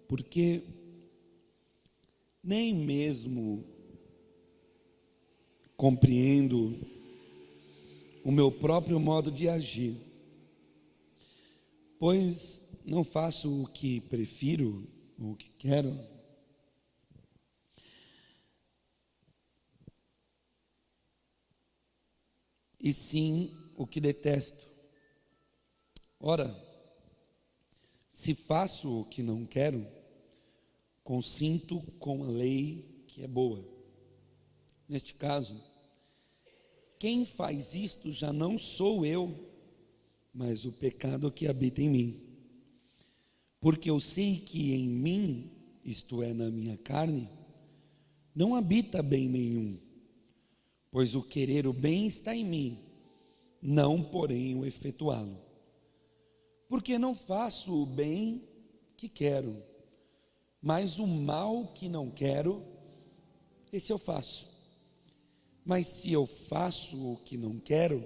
porque nem mesmo compreendo o meu próprio modo de agir, pois não faço o que prefiro ou o que quero, e sim o que detesto. Ora, se faço o que não quero, consinto com a lei que é boa. Neste caso, quem faz isto já não sou eu, mas o pecado que habita em mim. Porque eu sei que em mim, isto é, na minha carne, não habita bem nenhum, pois o querer o bem está em mim, não porém o efetuá-lo. Porque não faço o bem que quero, mas o mal que não quero, esse eu faço. Mas se eu faço o que não quero,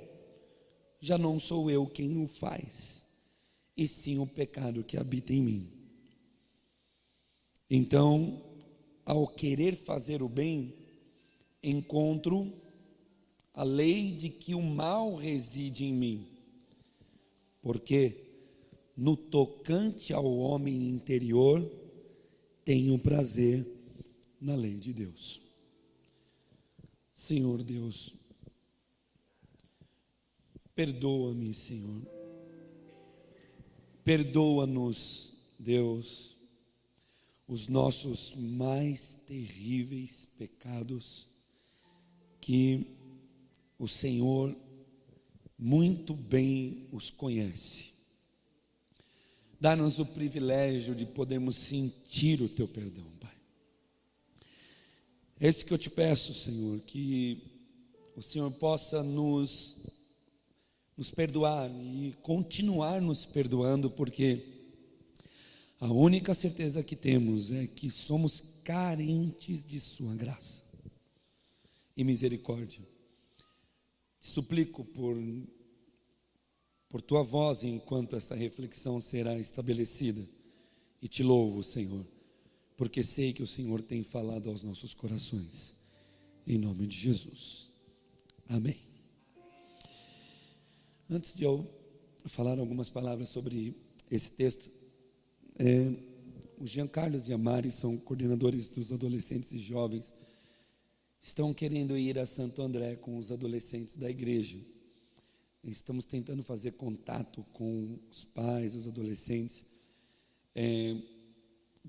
já não sou eu quem o faz, e sim o pecado que habita em mim. Então, ao querer fazer o bem, encontro a lei de que o mal reside em mim, porque no tocante ao homem interior, tenho prazer na lei de Deus. Senhor Deus, perdoa-me, Senhor. Perdoa-nos, Deus, os nossos mais terríveis pecados, que o Senhor muito bem os conhece. Dá-nos o privilégio de podermos sentir o Teu perdão, Pai. É isso que eu te peço, Senhor, que o Senhor possa nos perdoar e continuar nos perdoando, porque a única certeza que temos é que somos carentes de Sua graça e misericórdia. Te suplico por Tua voz enquanto essa reflexão será estabelecida, e te louvo, Senhor, porque sei que o Senhor tem falado aos nossos corações, em nome de Jesus, amém. Antes de eu falar algumas palavras sobre esse texto, o Jean Carlos e a Mari são coordenadores dos adolescentes e jovens, estão querendo ir a Santo André com os adolescentes da igreja. Estamos tentando fazer contato com os pais, os adolescentes,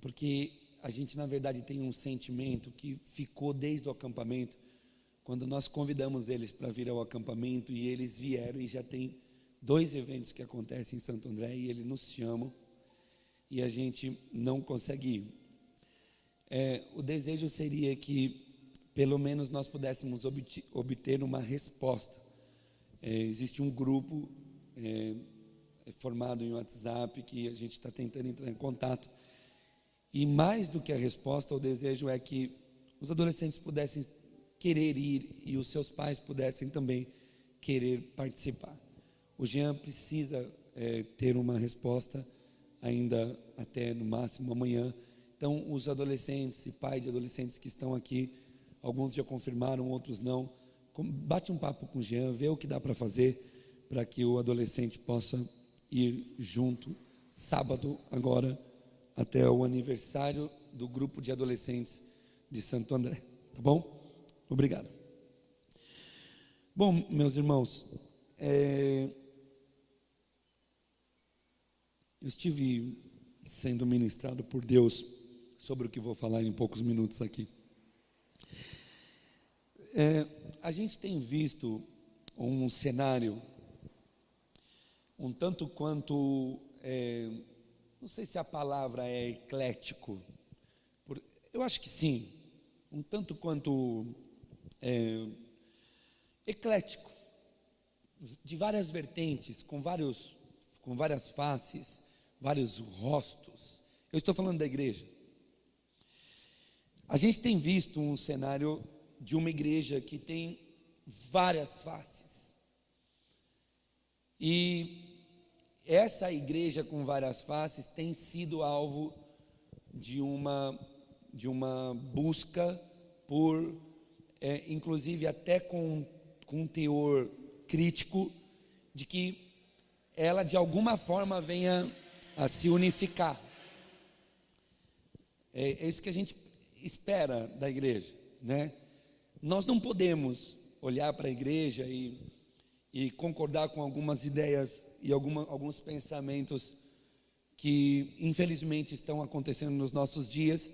porque a gente na verdade tem um sentimento que ficou desde o acampamento, quando nós convidamos eles para vir ao acampamento, e eles vieram, e já tem 2 eventos que acontecem em Santo André, e eles nos chamam, e a gente não consegue ir. O desejo seria que pelo menos nós pudéssemos obter uma resposta. Existe um grupo formado em WhatsApp, que a gente está tentando entrar em contato, e mais do que a resposta, o desejo é que os adolescentes pudessem querer ir, e os seus pais pudessem também querer participar. O Jean precisa ter uma resposta ainda até no máximo amanhã. Então os adolescentes e pais de adolescentes que estão aqui, alguns já confirmaram, outros não, bate um papo com o Jean, vê o que dá para fazer para que o adolescente possa ir junto sábado agora até o aniversário do grupo de adolescentes de Santo André, tá bom? Obrigado. Bom, meus irmãos, eu estive sendo ministrado por Deus sobre o que vou falar em poucos minutos aqui. A gente tem visto um cenário um tanto quanto, não sei se a palavra é eclético, eu acho que sim, um tanto quanto eclético, de várias vertentes, com várias faces, vários rostos. Eu estou falando da igreja. A gente tem visto um cenário de uma igreja que tem várias faces, e essa igreja com várias faces tem sido alvo de uma busca por, inclusive até com um teor crítico, de que ela de alguma forma venha a se unificar. É isso que a gente espera da igreja, né? Nós não podemos olhar para a igreja e concordar com algumas ideias e alguns pensamentos que infelizmente estão acontecendo nos nossos dias,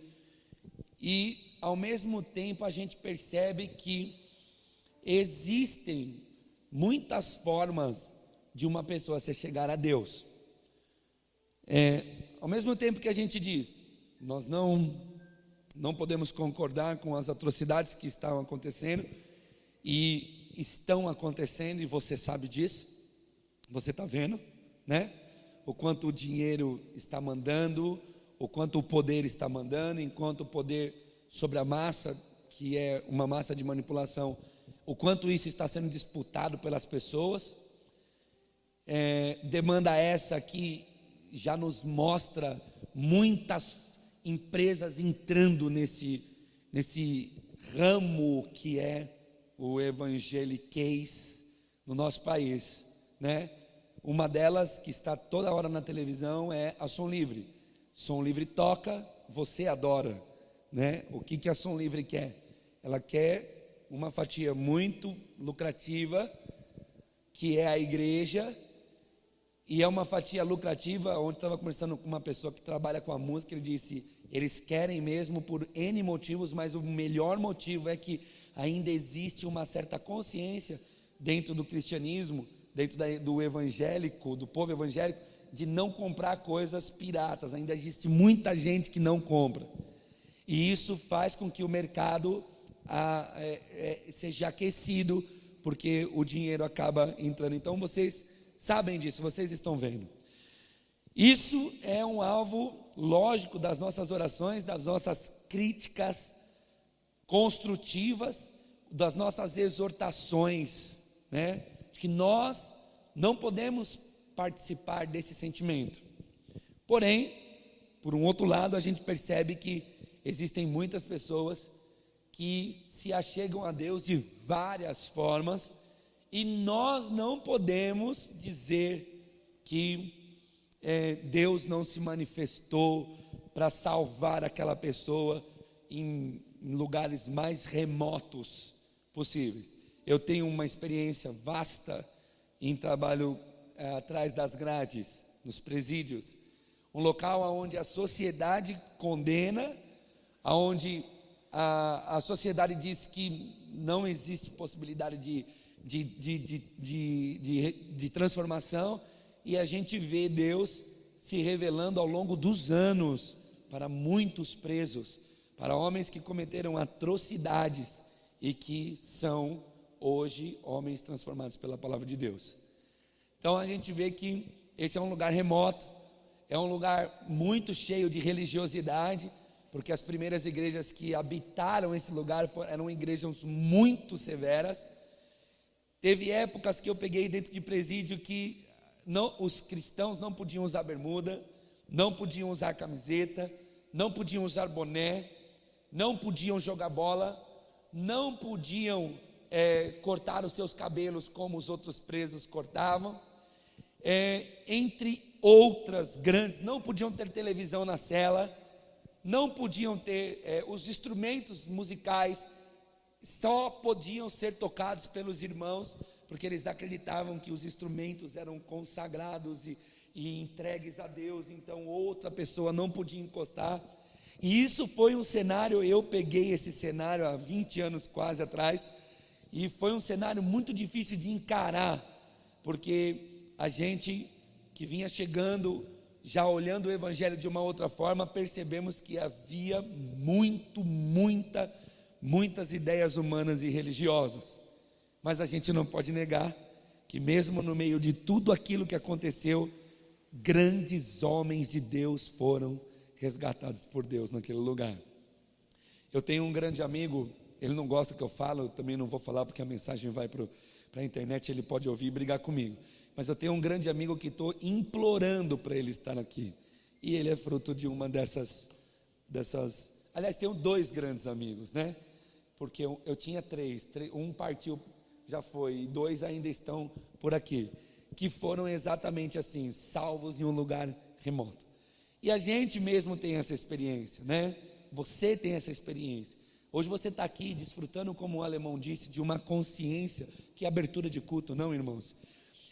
e ao mesmo tempo a gente percebe que existem muitas formas de uma pessoa se chegar a Deus. Ao mesmo tempo que a gente diz, nós não podemos concordar com as atrocidades que estão acontecendo, e estão acontecendo, e você sabe disso, você está vendo, né? O quanto o dinheiro está mandando, o quanto o poder está mandando, enquanto o poder sobre a massa, que é uma massa de manipulação, o quanto isso está sendo disputado pelas pessoas. Demanda essa que já nos mostra muitas empresas entrando nesse ramo que é o evangeliquez no nosso país, né? Uma delas que está toda hora na televisão é a Som Livre. Som Livre toca, você adora, né? O que a Som Livre quer? Ela quer uma fatia muito lucrativa, que é a igreja, e é uma fatia lucrativa. Ontem estava conversando com uma pessoa que trabalha com a música, ele disse, eles querem mesmo por N motivos, mas o melhor motivo é que ainda existe uma certa consciência dentro do cristianismo, dentro do evangélico, do povo evangélico, de não comprar coisas piratas. Ainda existe muita gente que não compra, e isso faz com que o mercado seja aquecido, porque o dinheiro acaba entrando. Então vocês sabem disso, vocês estão vendo. Isso é um alvo lógico das nossas orações, das nossas críticas construtivas, das nossas exortações, né? Que nós não podemos participar desse sentimento. Porém, por um outro lado, a gente percebe que existem muitas pessoas que se achegam a Deus de várias formas, e nós não podemos dizer que Deus não se manifestou para salvar aquela pessoa em lugares mais remotos possíveis. Eu tenho uma experiência vasta em trabalho atrás das grades, nos presídios, um local onde a sociedade condena, onde a sociedade diz que não existe possibilidade de transformação, e a gente vê Deus se revelando ao longo dos anos para muitos presos, para homens que cometeram atrocidades e que são hoje homens transformados pela palavra de Deus. Então a gente vê que esse é um lugar remoto, é um lugar muito cheio de religiosidade, porque as primeiras igrejas que habitaram esse lugar eram igrejas muito severas. Teve épocas que eu peguei dentro de presídio que os cristãos não podiam usar bermuda, não podiam usar camiseta, não podiam usar boné, não podiam jogar bola, não podiam cortar os seus cabelos como os outros presos cortavam, entre outras grandes. Não podiam ter televisão na cela, não podiam ter os instrumentos musicais, só podiam ser tocados pelos irmãos, porque eles acreditavam que os instrumentos eram consagrados e entregues a Deus, então outra pessoa não podia encostar. E isso foi um cenário, eu peguei esse cenário há 20 anos quase atrás, e foi um cenário muito difícil de encarar, porque a gente que vinha chegando, já olhando o evangelho de uma outra forma, percebemos que havia muitas ideias humanas e religiosas. Mas a gente não pode negar que mesmo no meio de tudo aquilo que aconteceu, grandes homens de Deus foram resgatados por Deus naquele lugar. Eu tenho um grande amigo, ele não gosta que eu falo, eu também não vou falar porque a mensagem vai para a internet, ele pode ouvir e brigar comigo. Mas eu tenho um grande amigo que estou implorando para ele estar aqui, e ele é fruto de uma dessas dessas. Aliás, tenho 2 grandes amigos, né? Porque eu tinha 3, um partiu, já foi, e 2 ainda estão por aqui, que foram exatamente assim, salvos em um lugar remoto. E a gente mesmo tem essa experiência, né? Você tem essa experiência. Hoje você está aqui desfrutando, como o alemão disse, de uma consciência, que é abertura de culto, não, irmãos?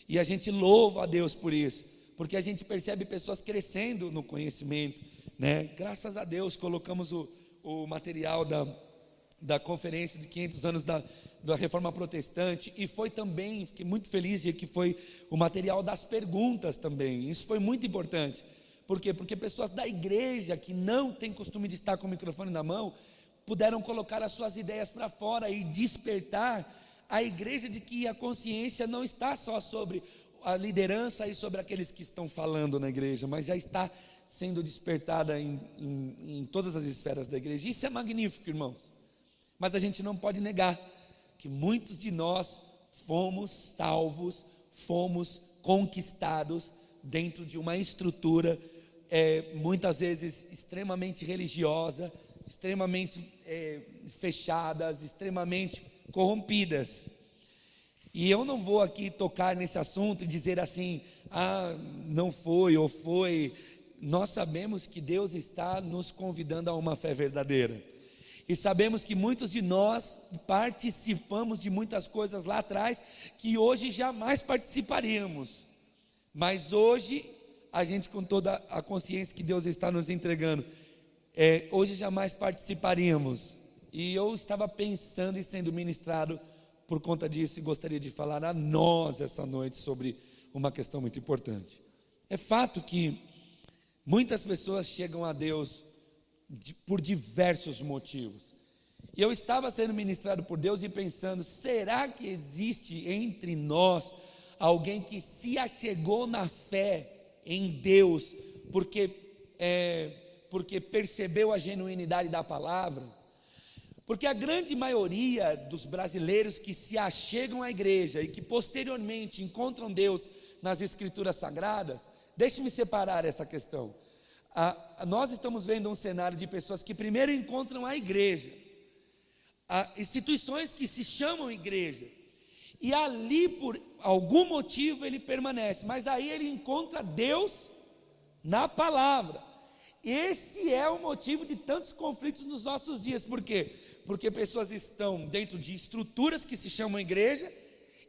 E a gente louva a Deus por isso, porque a gente percebe pessoas crescendo no conhecimento, né? Graças a Deus colocamos o material da conferência de 500 anos da Reforma Protestante, e foi também, fiquei muito feliz de que foi o material das perguntas também. Isso foi muito importante. Por quê? Porque pessoas da igreja que não têm costume de estar com o microfone na mão, puderam colocar as suas ideias para fora e despertar a igreja de que a consciência não está só sobre a liderança e sobre aqueles que estão falando na igreja, mas já está sendo despertada em todas as esferas da igreja. Isso é magnífico, irmãos. Mas a gente não pode negar que muitos de nós fomos salvos, fomos conquistados dentro de uma estrutura muitas vezes extremamente religiosa, extremamente fechadas, extremamente corrompidas. E eu não vou aqui tocar nesse assunto e dizer assim, não foi ou foi. Nós sabemos que Deus está nos convidando a uma fé verdadeira, e sabemos que muitos de nós participamos de muitas coisas lá atrás, que hoje jamais participaríamos, mas hoje, a gente, com toda a consciência que Deus está nos entregando, hoje jamais participaríamos. E eu estava pensando e sendo ministrado por conta disso, e gostaria de falar a nós essa noite sobre uma questão muito importante. É fato que muitas pessoas chegam a Deus por diversos motivos, e eu estava sendo ministrado por Deus e pensando, será que existe entre nós alguém que se achegou na fé em Deus porque percebeu a genuinidade da palavra? Porque a grande maioria dos brasileiros que se achegam à igreja e que posteriormente encontram Deus nas escrituras sagradas, deixe-me separar essa questão. Nós estamos vendo um cenário de pessoas que primeiro encontram a igreja, instituições que se chamam igreja, e ali por algum motivo ele permanece, mas aí ele encontra Deus na palavra. Esse é o motivo de tantos conflitos nos nossos dias. Por quê? Porque pessoas estão dentro de estruturas que se chamam igreja,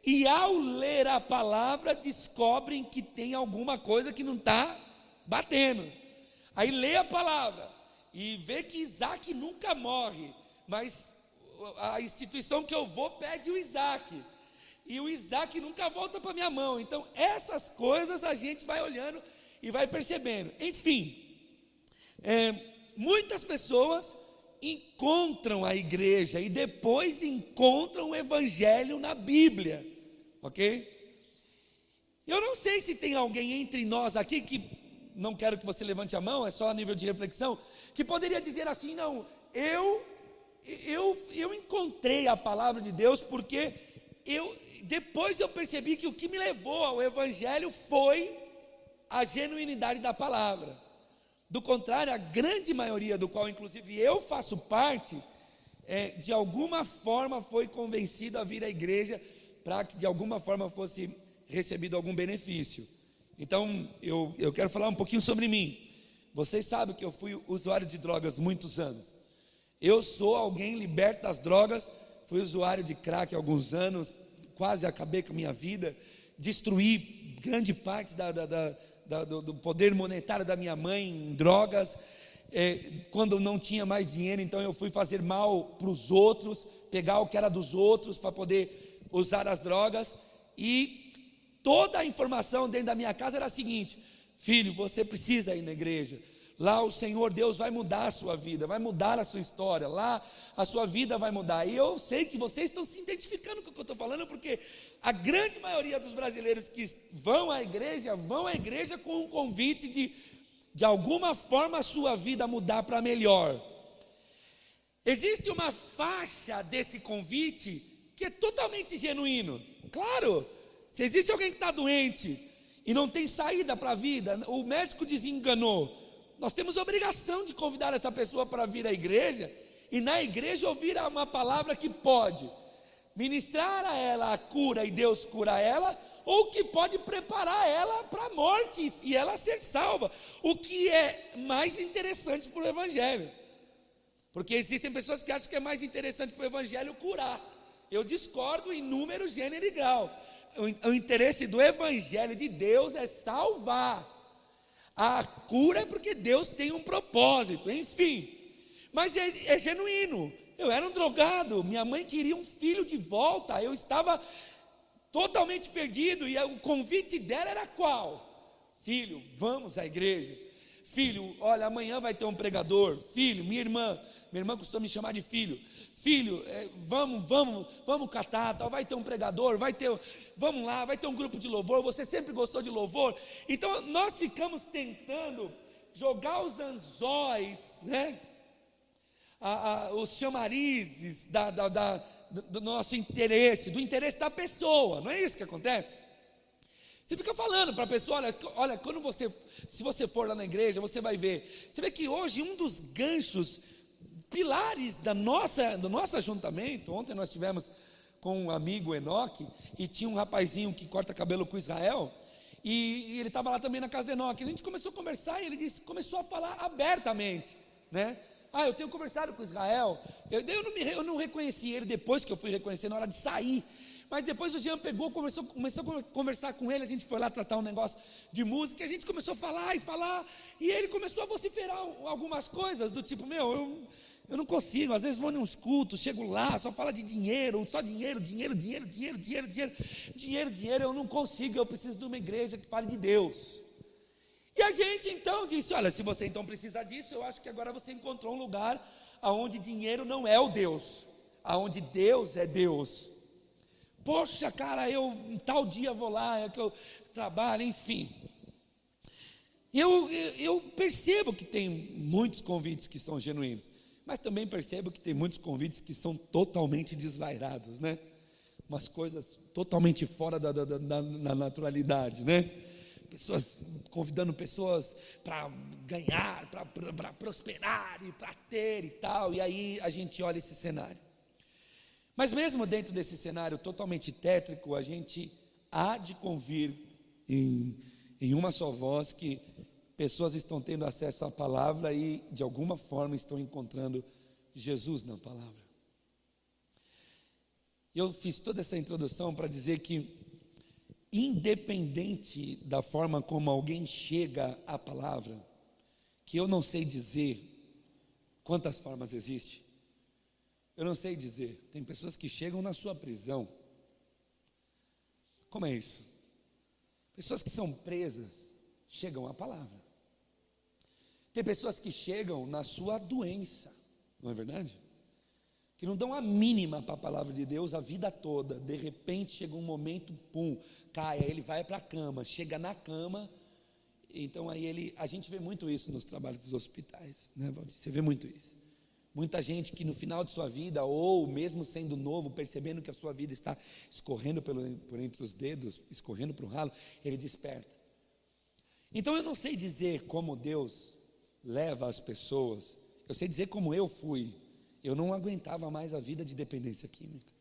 e ao ler a palavra descobrem que tem alguma coisa que não está batendo. Aí lê a palavra e vê que Isaac nunca morre, mas a instituição que eu vou pede o Isaac, e o Isaac nunca volta para minha mão. Então essas coisas a gente vai olhando e vai percebendo. Enfim, muitas pessoas encontram a igreja e depois encontram o evangelho na Bíblia, ok? Eu não sei se tem alguém entre nós aqui que, não quero que você levante a mão, é só a nível de reflexão, que poderia dizer assim, não, eu encontrei a palavra de Deus porque depois eu percebi que o que me levou ao evangelho foi a genuinidade da palavra. Do contrário, a grande maioria, do qual inclusive eu faço parte, de alguma forma foi convencido a vir à igreja para que de alguma forma fosse recebido algum benefício. Então eu quero falar um pouquinho sobre mim. Vocês sabem que eu fui usuário de drogas muitos anos. Eu sou alguém liberto das drogas, fui usuário de crack há alguns anos, quase acabei com a minha vida, destruí grande parte do poder monetário da minha mãe em drogas. Quando não tinha mais dinheiro, então eu fui fazer mal para os outros, pegar o que era dos outros para poder usar as drogas. E toda a informação dentro da minha casa era a seguinte: filho, você precisa ir na igreja, lá o Senhor Deus vai mudar a sua vida, vai mudar a sua história, lá a sua vida vai mudar. E eu sei que vocês estão se identificando com o que eu estou falando, porque a grande maioria dos brasileiros que vão à igreja com um convite de alguma forma a sua vida mudar para melhor. Existe uma faixa desse convite que é totalmente genuíno. Claro, se existe alguém que está doente e não tem saída para a vida, o médico desenganou, Nós temos a obrigação de convidar essa pessoa para vir à igreja, e na igreja ouvir uma palavra que pode ministrar a ela a cura e Deus cura ela, ou que pode preparar ela para a morte e ela ser salva, o que é mais interessante para o evangelho, porque existem pessoas que acham que é mais interessante para o evangelho curar. Eu discordo em número, gênero e grau. O interesse do evangelho de Deus é salvar. A cura é porque Deus tem um propósito, enfim, mas é genuíno. Eu era um drogado, minha mãe queria um filho de volta, eu estava totalmente perdido, e o convite dela era qual? Filho, vamos à igreja. Filho, olha, amanhã vai ter um pregador. Filho, minha irmã costuma me chamar de filho. Filho, vamos catar, tal, vai ter um pregador, vamos lá, vai ter um grupo de louvor, você sempre gostou de louvor. Então nós ficamos tentando jogar os anzóis, né? Os chamarizes do nosso interesse, do interesse da pessoa. Não é isso que acontece? Você fica falando para a pessoa, olha, se você for lá na igreja, você vai ver. Você vê que hoje um dos ganchos, pilares do nosso ajuntamento, ontem nós tivemos com um amigo Enoque, e tinha um rapazinho que corta cabelo com Israel, e ele estava lá também na casa de Enoque. A gente começou a conversar e ele começou a falar abertamente, né? Eu tenho conversado com Israel. Eu não reconheci ele depois que eu fui reconhecer na hora de sair. Mas depois o Jean começou a conversar com ele. A gente foi lá tratar um negócio de música. A gente começou a falar. E ele começou a vociferar algumas coisas do tipo: eu não consigo. Às vezes vou em uns cultos, chego lá, só fala de dinheiro, só dinheiro. Eu não consigo. Eu preciso de uma igreja que fale de Deus. E a gente então disse: olha, se você então precisa disso, eu acho que agora você encontrou um lugar onde dinheiro não é o Deus, aonde Deus é Deus. Poxa, cara, eu tal dia vou lá, é que eu trabalho, enfim. Eu percebo que tem muitos convites que são genuínos, mas também percebo que tem muitos convites que são totalmente desvairados, né? Umas coisas totalmente fora da naturalidade, né? Convidando pessoas para ganhar, para prosperar e para ter e tal. E aí a gente olha esse cenário. Mas mesmo dentro desse cenário totalmente tétrico, a gente há de convir em uma só voz que pessoas estão tendo acesso à palavra e de alguma forma estão encontrando Jesus na palavra. Eu fiz toda essa introdução para dizer que, independente da forma como alguém chega à palavra, que eu não sei dizer quantas formas existem, eu não sei dizer. Tem pessoas que chegam na sua prisão. Como é isso? Pessoas que são presas chegam à palavra. Tem pessoas que chegam na sua doença, não é verdade? Que não dão a mínima para a palavra de Deus a vida toda. De repente chega um momento, pum, cai, aí ele vai para a cama, chega na cama. Então aí a gente vê muito isso nos trabalhos dos hospitais, né, Valdir? Você vê muito isso. Muita gente que no final de sua vida, ou mesmo sendo novo, percebendo que a sua vida está escorrendo por entre os dedos, escorrendo para o ralo, ele desperta. Então eu não sei dizer como Deus leva as pessoas, eu sei dizer como eu fui. Eu não aguentava mais a vida de dependência química,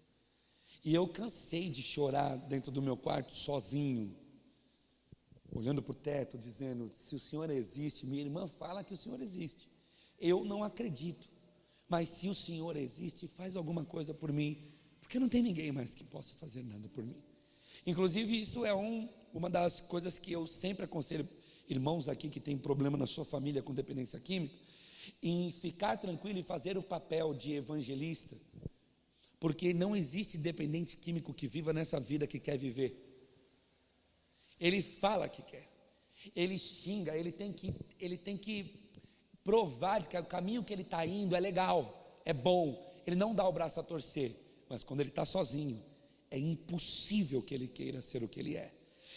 e eu cansei de chorar dentro do meu quarto, sozinho, olhando para o teto, dizendo: se o Senhor existe, minha irmã fala que o Senhor existe, eu não acredito. Mas se o Senhor existe, faz alguma coisa por mim, porque não tem ninguém mais que possa fazer nada por mim. Inclusive isso é uma das coisas que eu sempre aconselho irmãos aqui que tem problema na sua família com dependência química, em ficar tranquilo e fazer o papel de evangelista, porque não existe dependente químico que viva nessa vida que quer viver. Ele fala que quer, ele xinga, ele tem que provar que o caminho que ele está indo é legal, é bom, ele não dá o braço a torcer, mas quando ele está sozinho, é impossível que ele queira ser o que ele é.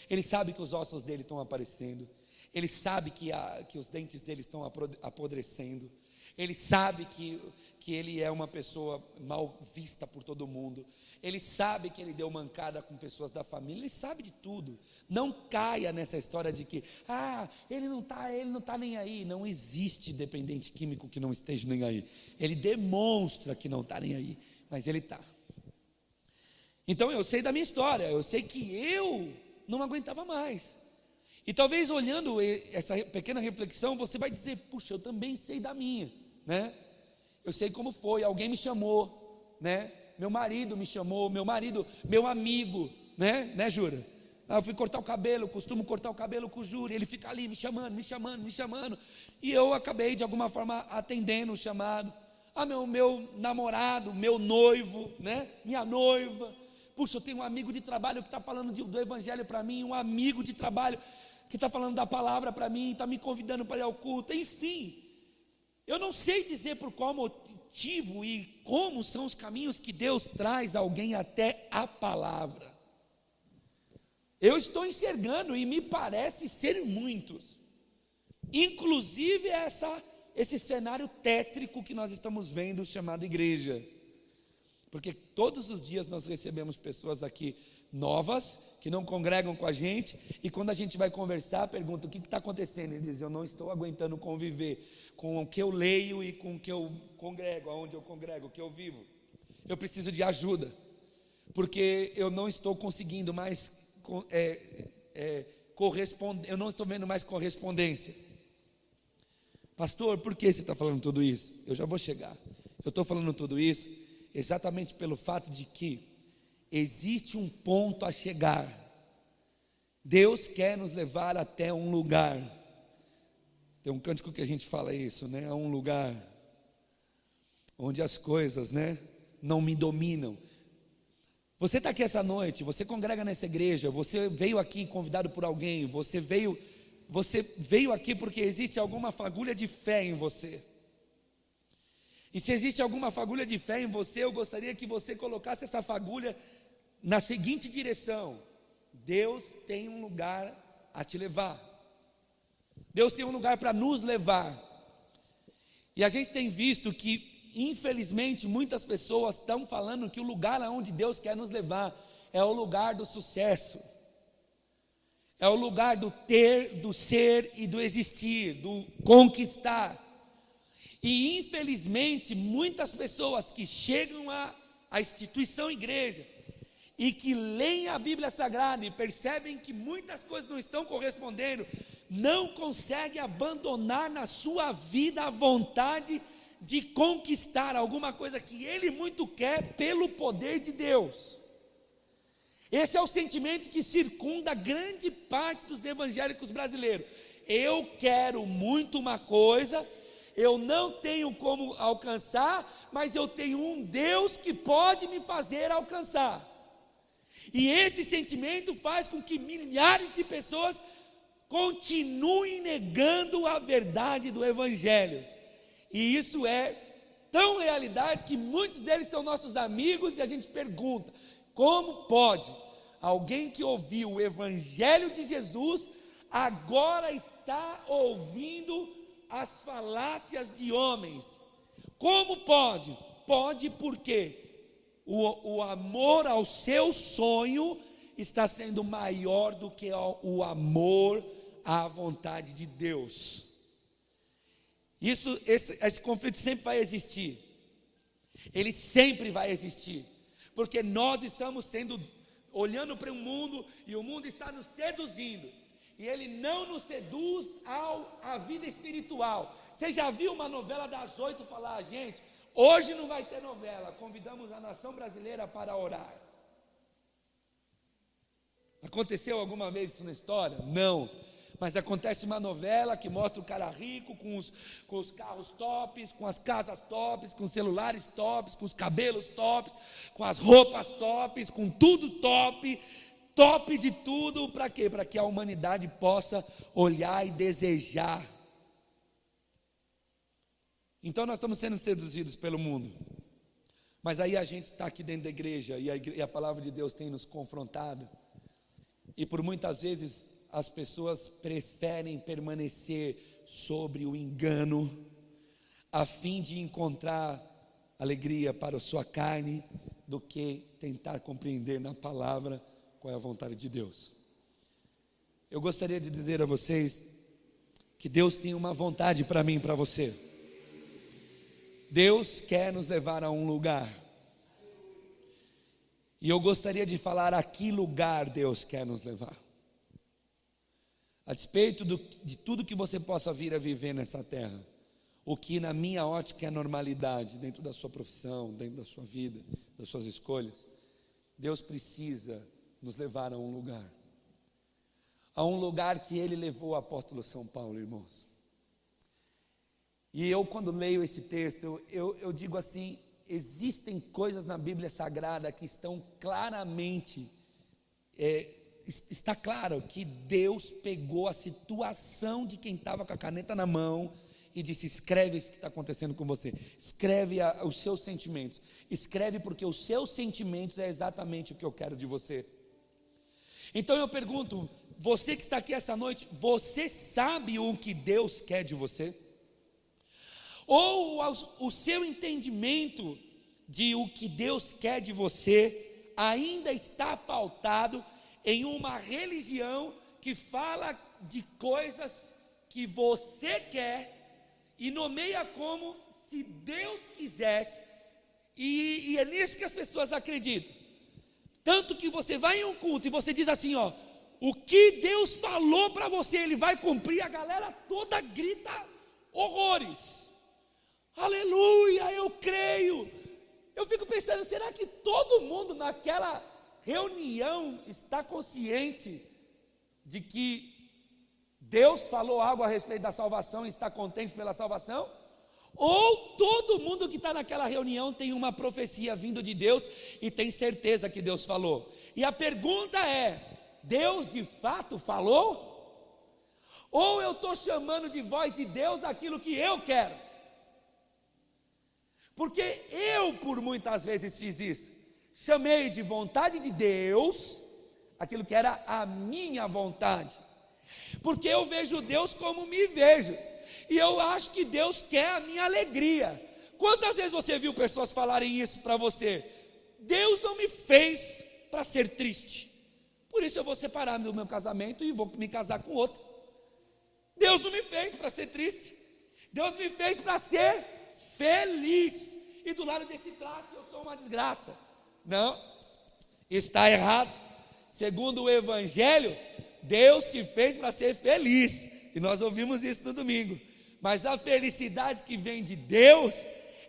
Ele sabe que os ossos dele estão aparecendo, Ele sabe que os dentes dele estão apodrecendo. Ele sabe que ele é uma pessoa mal vista por todo mundo. Ele sabe que ele deu mancada com pessoas da família. Ele sabe de tudo. Não caia nessa história de que ele não está nem aí. Não existe dependente químico que não esteja nem aí. Ele demonstra que não está nem aí, mas ele está. Então eu sei da minha história. Eu sei que eu não aguentava mais. E talvez olhando essa pequena reflexão, você vai dizer: puxa, eu também sei da minha, né? Eu sei como foi, alguém me chamou, né? Meu marido me chamou, meu amigo, né Jura? Eu fui cortar o cabelo, costumo cortar o cabelo com o Júlio, ele fica ali me chamando, e eu acabei de alguma forma atendendo o chamado. Meu namorado, meu noivo, né? Minha noiva. Puxa, eu tenho um amigo de trabalho que está falando do evangelho para mim, um amigo de trabalho que está falando da palavra para mim, está me convidando para ir ao culto, enfim. Eu não sei dizer por qual motivo e como são os caminhos que Deus traz alguém até a palavra. Eu estou enxergando e me parece ser muitos. Inclusive esse cenário tétrico que nós estamos vendo chamado igreja. Porque todos os dias nós recebemos pessoas aqui novas, que não congregam com a gente, e quando a gente vai conversar, pergunta: o que está acontecendo? Ele diz: eu não estou aguentando conviver com o que eu leio e com o que eu congrego, aonde eu congrego, o que eu vivo. Eu preciso de ajuda, porque eu não estou conseguindo mais corresponder, eu não estou vendo mais correspondência. Pastor, por que você está falando tudo isso? Eu já vou chegar. Eu estou falando tudo isso exatamente pelo fato de que existe um ponto a chegar. Deus quer nos levar até um lugar. Tem um cântico que a gente fala isso, né? É um lugar onde as coisas, né, não me dominam. Você está aqui essa noite, você congrega nessa igreja, você veio aqui convidado por alguém, você veio aqui porque existe alguma fagulha de fé em você. E se existe alguma fagulha de fé em você, eu gostaria que você colocasse essa fagulha na seguinte direção: Deus tem um lugar a te levar. Deus tem um lugar para nos levar. E a gente tem visto que, infelizmente, muitas pessoas estão falando que o lugar aonde Deus quer nos levar é o lugar do sucesso. É o lugar do ter, do ser e do existir, do conquistar. E infelizmente muitas pessoas que chegam à instituição igreja e que leem a Bíblia Sagrada e percebem que muitas coisas não estão correspondendo, não conseguem abandonar na sua vida a vontade de conquistar alguma coisa que ele muito quer pelo poder de Deus. Esse é o sentimento que circunda grande parte dos evangélicos brasileiros. Eu quero muito uma coisa, eu não tenho como alcançar, mas eu tenho um Deus que pode me fazer alcançar. E esse sentimento faz com que milhares de pessoas continuem negando a verdade do evangelho. E isso é tão realidade que muitos deles são nossos amigos, e a gente pergunta: como pode alguém que ouviu o evangelho de Jesus agora está ouvindo as falácias de homens? Como pode? Pode porque o amor ao seu sonho está sendo maior do que o amor à vontade de Deus. Esse conflito sempre vai existir. Ele sempre vai existir, porque nós estamos olhando para o mundo, e o mundo está nos seduzindo, e ele não nos seduz à vida espiritual. Você já viu uma novela das 8 falar: gente, hoje não vai ter novela, convidamos a nação brasileira para orar? Aconteceu alguma vez isso na história? Não. Mas acontece uma novela que mostra o cara rico com os carros tops, com as casas tops, com os celulares tops, com os cabelos tops, com as roupas tops, com tudo top de tudo. Para quê? Para que a humanidade possa olhar e desejar. Então nós estamos sendo seduzidos pelo mundo. Mas aí a gente está aqui dentro da igreja, e a palavra de Deus tem nos confrontado. E por muitas vezes as pessoas preferem permanecer sobre o engano, a fim de encontrar alegria para a sua carne, do que tentar compreender na palavra qual é a vontade de Deus. Eu gostaria de dizer a vocês que Deus tem uma vontade para mim e para você. Deus quer nos levar a um lugar. E eu gostaria de falar a que lugar Deus quer nos levar. A despeito de tudo que você possa vir a viver nessa terra, o que na minha ótica é normalidade, dentro da sua profissão, dentro da sua vida, das suas escolhas, Deus precisa nos levar a um lugar. A um lugar que Ele levou o apóstolo São Paulo, irmãos. E eu, quando leio esse texto, eu digo assim: existem coisas na Bíblia Sagrada que estão claramente, está claro que Deus pegou a situação de quem estava com a caneta na mão e disse: escreve isso que está acontecendo com você, escreve os seus sentimentos, escreve, porque os seus sentimentos é exatamente o que eu quero de você. Então eu pergunto, você que está aqui essa noite, você sabe o que Deus quer de você? Ou o seu entendimento de o que Deus quer de você ainda está pautado em uma religião que fala de coisas que você quer e nomeia como se Deus quisesse, e é nisso que as pessoas acreditam. Tanto que você vai em um culto e você diz assim, ó, o que Deus falou para você, Ele vai cumprir. A galera toda grita horrores, aleluia, eu creio. Eu fico pensando, será que todo mundo naquela reunião está consciente de que Deus falou algo a respeito da salvação e está contente pela salvação? Ou todo mundo que está naquela reunião tem uma profecia vindo de Deus e tem certeza que Deus falou? E a pergunta é: Deus de fato falou? Ou eu estou chamando de voz de Deus aquilo que eu quero? Porque eu, por muitas vezes, fiz isso. Chamei de vontade de Deus aquilo que era a minha vontade. Porque eu vejo Deus como me vejo, e eu acho que Deus quer a minha alegria. Quantas vezes você viu pessoas falarem isso para você? Deus não me fez para ser triste, por isso eu vou separar do meu casamento e vou me casar com outro. Deus não me fez para ser triste, Deus me fez para ser feliz. E do lado desse traste eu sou uma desgraça. Não, está errado. Segundo o Evangelho, Deus te fez para ser feliz, e nós ouvimos isso no domingo. Mas a felicidade que vem de Deus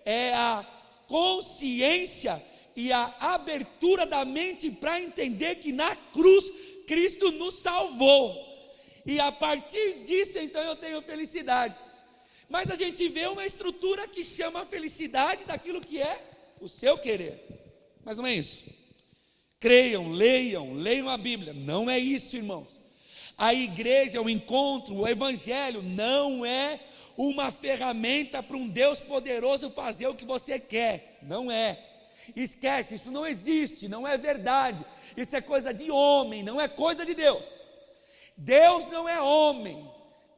é a consciência e a abertura da mente para entender que na cruz Cristo nos salvou, e a partir disso então eu tenho felicidade. Mas a gente vê uma estrutura que chama a felicidade daquilo que é o seu querer, mas não é isso. Creiam, leiam a Bíblia, não é isso, irmãos. A igreja, o encontro, o evangelho não é uma ferramenta para um Deus poderoso fazer o que você quer, não é. Esquece, isso não existe, não é verdade, isso é coisa de homem, não é coisa de Deus. Deus não é homem,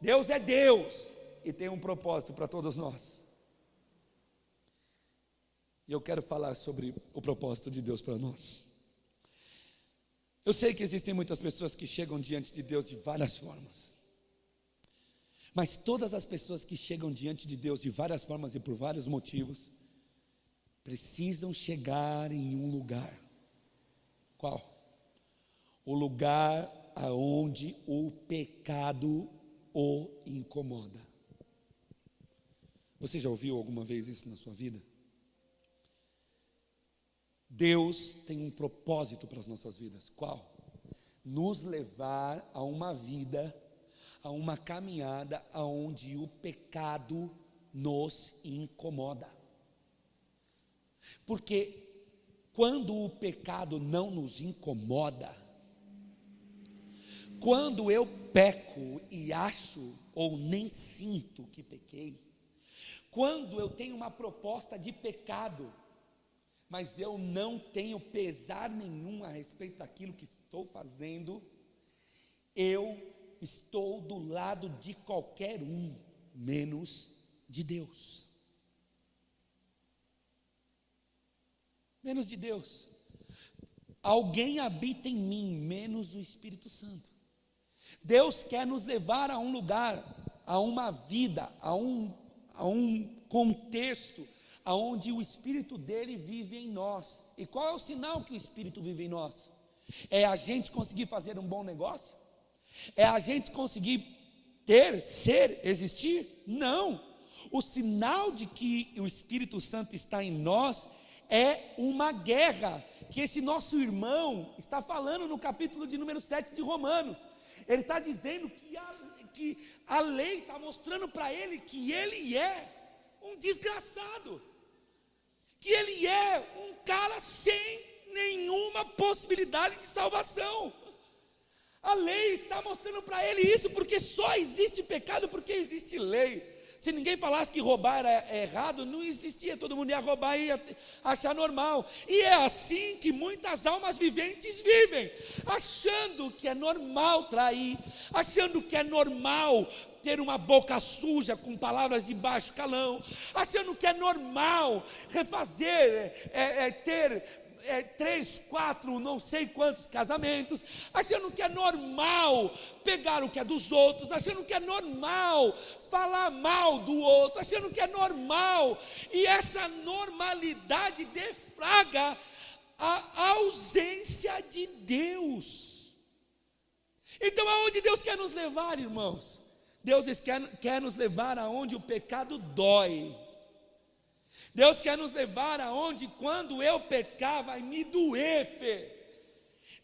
Deus é Deus, e tem um propósito para todos nós. E eu quero falar sobre o propósito de Deus para nós. Eu sei que existem muitas pessoas que chegam diante de Deus de várias formas, mas todas as pessoas que chegam diante de Deus de várias formas e por vários motivos, precisam chegar em um lugar. Qual? O lugar aonde o pecado o incomoda. Você já ouviu alguma vez isso na sua vida? Deus tem um propósito para as nossas vidas. Qual? Nos levar a uma vida, a uma caminhada onde o pecado nos incomoda. Porque quando o pecado não nos incomoda, quando eu peco e acho ou nem sinto que pequei, quando eu tenho uma proposta de pecado, mas eu não tenho pesar nenhum a respeito daquilo que estou fazendo, eu estou do lado de qualquer um, menos de Deus. Menos de Deus. Alguém habita em mim, menos o Espírito Santo. Deus quer nos levar a um lugar, a uma vida, a um contexto, onde o Espírito dele vive em nós. E qual é o sinal que o Espírito vive em nós? É a gente conseguir fazer um bom negócio? É a gente conseguir ter, ser, existir? Não. O sinal de que o Espírito Santo está em nós é uma guerra, que esse nosso irmão está falando no capítulo de número 7 de Romanos. Ele está dizendo que a lei está mostrando para ele que ele é um desgraçado, que ele é um cara sem nenhuma possibilidade de salvação. A lei está mostrando para ele isso, porque só existe pecado porque existe lei. Se ninguém falasse que roubar era errado, não existia, todo mundo ia roubar e ia achar normal. E é assim que muitas almas viventes vivem, achando que é normal trair, achando que é normal ter uma boca suja com palavras de baixo calão, achando que é normal refazer, ter 3, 4, não sei quantos casamentos, achando que é normal pegar o que é dos outros, achando que é normal falar mal do outro, achando que é normal, e essa normalidade deflagra a ausência de Deus. Então aonde Deus quer nos levar, irmãos? Deus quer nos levar aonde o pecado dói. Deus quer nos levar aonde quando eu pecar vai me doer, Fê.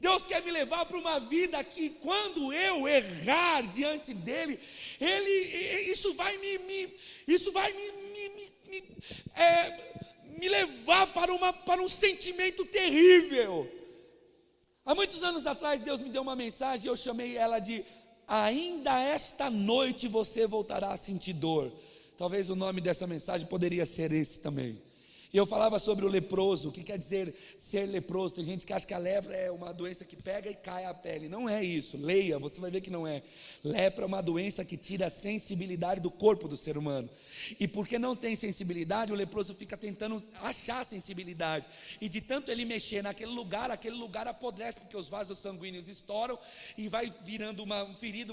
Deus quer me levar para uma vida que quando eu errar diante dele, isso vai me levar para um sentimento terrível. Há muitos anos atrás Deus me deu uma mensagem e eu chamei ela de ainda esta noite você voltará a sentir dor. Talvez o nome dessa mensagem poderia ser esse também. E eu falava sobre o leproso, o que quer dizer ser leproso. Tem gente que acha que a lepra é uma doença que pega e cai a pele. Não é isso, leia, você vai ver que não é. Lepra é uma doença que tira a sensibilidade do corpo do ser humano. E porque não tem sensibilidade, o leproso fica tentando achar sensibilidade. E de tanto ele mexer naquele lugar apodrece, porque os vasos sanguíneos estouram e vai virando uma ferida.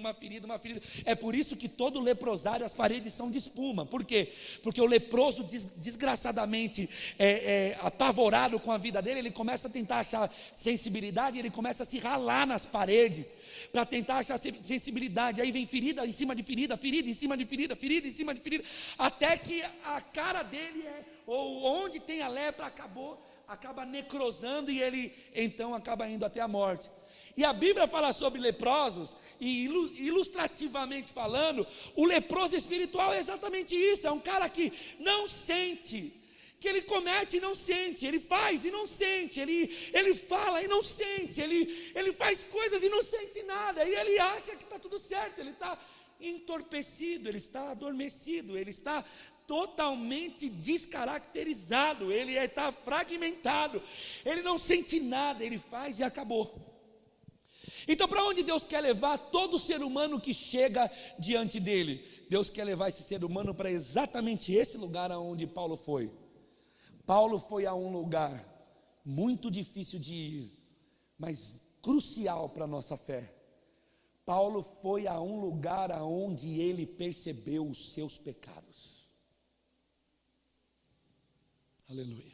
É por isso que todo leprosário, as paredes são de espuma. Por quê? Porque o leproso desgraçadamente apavorado com a vida dele, ele começa a tentar achar sensibilidade, ele começa a se ralar nas paredes para tentar achar sensibilidade. Aí vem ferida em cima de ferida, ferida em cima de ferida, ferida em cima de ferida, até que a cara dele ou onde tem a lepra acaba necrosando e ele então acaba indo até a morte. E a Bíblia fala sobre leprosos, e ilustrativamente falando, o leproso espiritual é exatamente isso, é um cara que não sente, que ele comete e não sente, ele faz e não sente, ele fala e não sente, ele faz coisas e não sente nada, e ele acha que está tudo certo, ele está entorpecido, ele está adormecido, ele está totalmente descaracterizado, ele está fragmentado, ele não sente nada, ele faz e acabou. Então para onde Deus quer levar todo ser humano que chega diante dele? Deus quer levar esse ser humano para exatamente esse lugar aonde Paulo foi. Paulo foi a um lugar muito difícil de ir, mas crucial para a nossa fé. Paulo foi a um lugar aonde ele percebeu os seus pecados. Aleluia.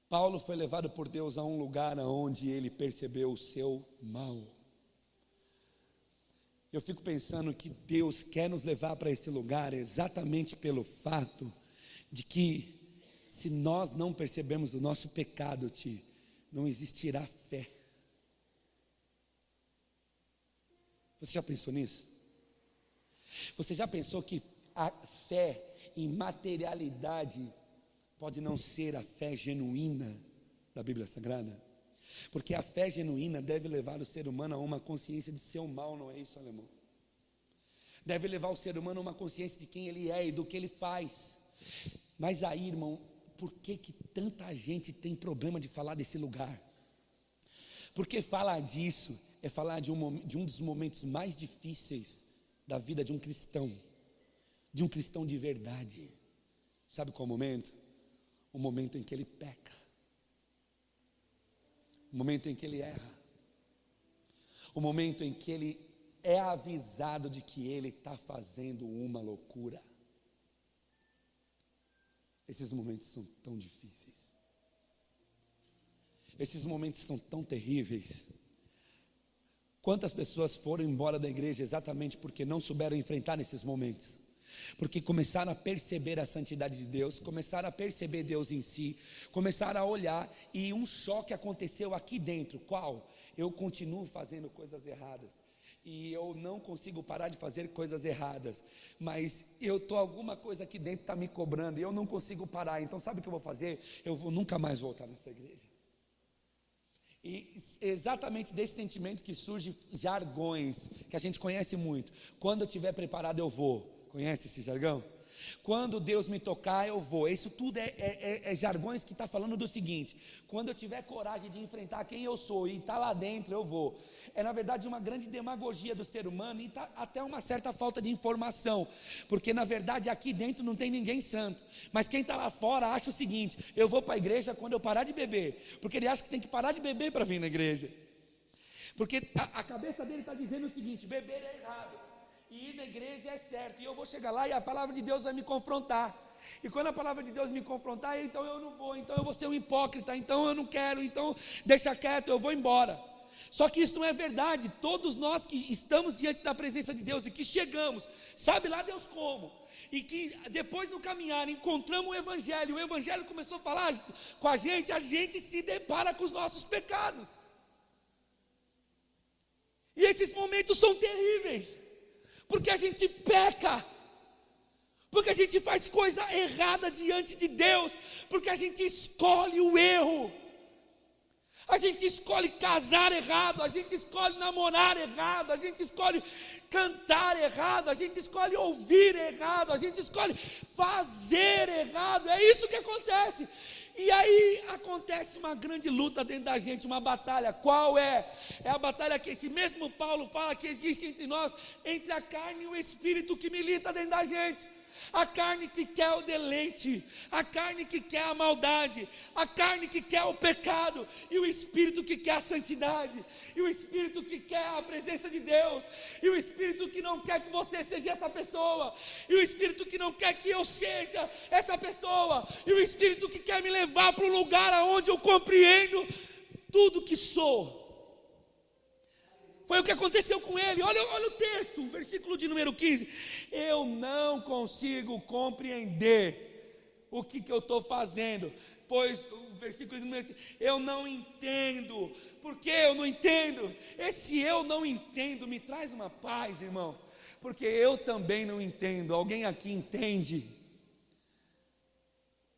Paulo foi levado por Deus a um lugar onde ele percebeu o seu mal. Eu fico pensando que Deus quer nos levar para esse lugar exatamente pelo fato de que se nós não percebermos o nosso pecado, não existirá fé. Você já pensou nisso? Você já pensou que a fé em materialidade pode não ser a fé genuína da Bíblia Sagrada? Porque a fé genuína deve levar o ser humano a uma consciência de seu mal, não é isso, alemão? Deve levar o ser humano a uma consciência de quem ele é e do que ele faz. Mas aí, irmão, por que tanta gente tem problema de falar desse lugar? Porque falar disso é falar de um dos momentos mais difíceis da vida de um cristão de verdade. Sabe qual é o momento? O momento em que ele peca, o momento em que ele erra, o momento em que ele é avisado de que ele está fazendo uma loucura. Esses momentos são tão difíceis, esses momentos são tão terríveis. Quantas pessoas foram embora da igreja exatamente porque não souberam enfrentar nesses momentos? Porque começaram a perceber a santidade de Deus, começaram a perceber Deus em si, começaram a olhar, e um choque aconteceu aqui dentro. Qual? Eu continuo fazendo coisas erradas, e eu não consigo parar de fazer coisas erradas, mas alguma coisa aqui dentro está me cobrando, e eu não consigo parar. Então sabe o que eu vou fazer? Eu vou nunca mais voltar nessa igreja. E exatamente desse sentimento que surge jargões, que a gente conhece muito. Quando eu estiver preparado eu vou. Conhece esse jargão? Quando Deus me tocar eu vou. Isso tudo é jargões que está falando do seguinte: quando eu tiver coragem de enfrentar quem eu sou e está lá dentro, eu vou. É na verdade uma grande demagogia do ser humano, e até uma certa falta de informação, porque na verdade aqui dentro não tem ninguém santo, mas quem está lá fora acha o seguinte: eu vou para a igreja quando eu parar de beber, porque ele acha que tem que parar de beber para vir na igreja, porque a cabeça dele está dizendo o seguinte: beber é errado, e ir na igreja é certo, e eu vou chegar lá e a palavra de Deus vai me confrontar, e quando a palavra de Deus me confrontar, então eu não vou, então eu vou ser um hipócrita, então eu não quero, então deixa quieto, eu vou embora. Só que isso não é verdade. Todos nós que estamos diante da presença de Deus e que chegamos, sabe lá Deus como, e que depois no caminhar encontramos o Evangelho começou a falar com a gente se depara com os nossos pecados, e esses momentos são terríveis, porque a gente peca, porque a gente faz coisa errada diante de Deus, porque a gente escolhe o erro, a gente escolhe casar errado, a gente escolhe namorar errado, a gente escolhe cantar errado, a gente escolhe ouvir errado, a gente escolhe fazer errado. É isso que acontece. E aí acontece uma grande luta dentro da gente, uma batalha. Qual é? É a batalha que esse mesmo Paulo fala que existe entre nós, entre a carne e o espírito que milita dentro da gente. A carne que quer o deleite, a carne que quer a maldade, a carne que quer o pecado, e o espírito que quer a santidade, e o espírito que quer a presença de Deus, e o espírito que não quer que você seja essa pessoa, e o espírito que não quer que eu seja essa pessoa, e o espírito que quer me levar para um lugar onde eu compreendo tudo que sou. Foi o que aconteceu com ele. Olha o texto, versículo de número 15. Eu não consigo compreender o que eu estou fazendo, pois, o versículo de número 15, eu não entendo. Por que eu não entendo? Esse eu não entendo me traz uma paz, irmãos, porque eu também não entendo. Alguém aqui entende?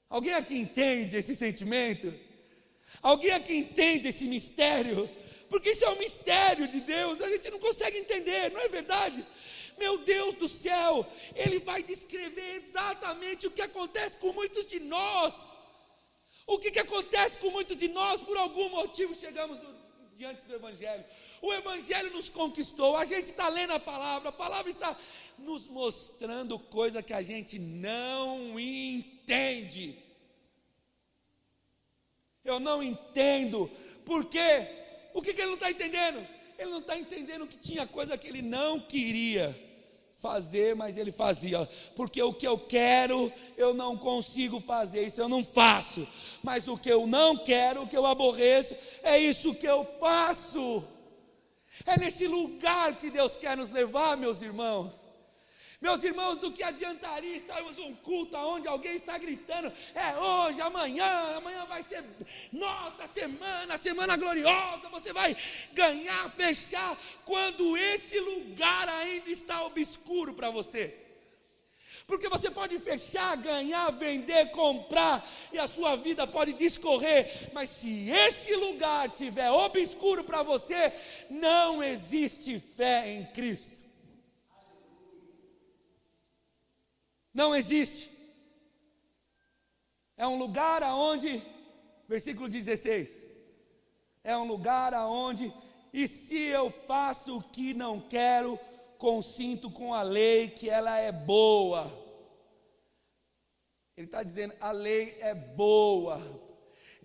Alguém aqui entende esse sentimento? Alguém aqui entende esse mistério? Porque isso é um mistério de Deus, a gente não consegue entender, não é verdade? Meu Deus do céu, Ele vai descrever exatamente o que acontece com muitos de nós. O que acontece com muitos de nós? Por algum motivo chegamos diante do Evangelho. O Evangelho nos conquistou, a gente está lendo a palavra está nos mostrando coisa que a gente não entende. Eu não entendo, por quê? O que ele não está entendendo? Ele não está entendendo que tinha coisa que ele não queria fazer, mas ele fazia, porque o que eu quero, eu não consigo fazer, isso eu não faço, mas o que eu não quero, o que eu aborreço, é isso que eu faço. É nesse lugar que Deus quer nos levar, meus irmãos. Meus irmãos, do que adiantaria estarmos num culto onde alguém está gritando, é hoje, amanhã vai ser nossa semana gloriosa, você vai ganhar, fechar, quando esse lugar ainda está obscuro para você. Porque você pode fechar, ganhar, vender, comprar, e a sua vida pode discorrer, mas se esse lugar estiver obscuro para você, não existe fé em Cristo. Não existe. É um lugar aonde, versículo 16, é um lugar aonde, e se eu faço o que não quero, consinto com a lei que ela é boa. Ele está dizendo, a lei é boa.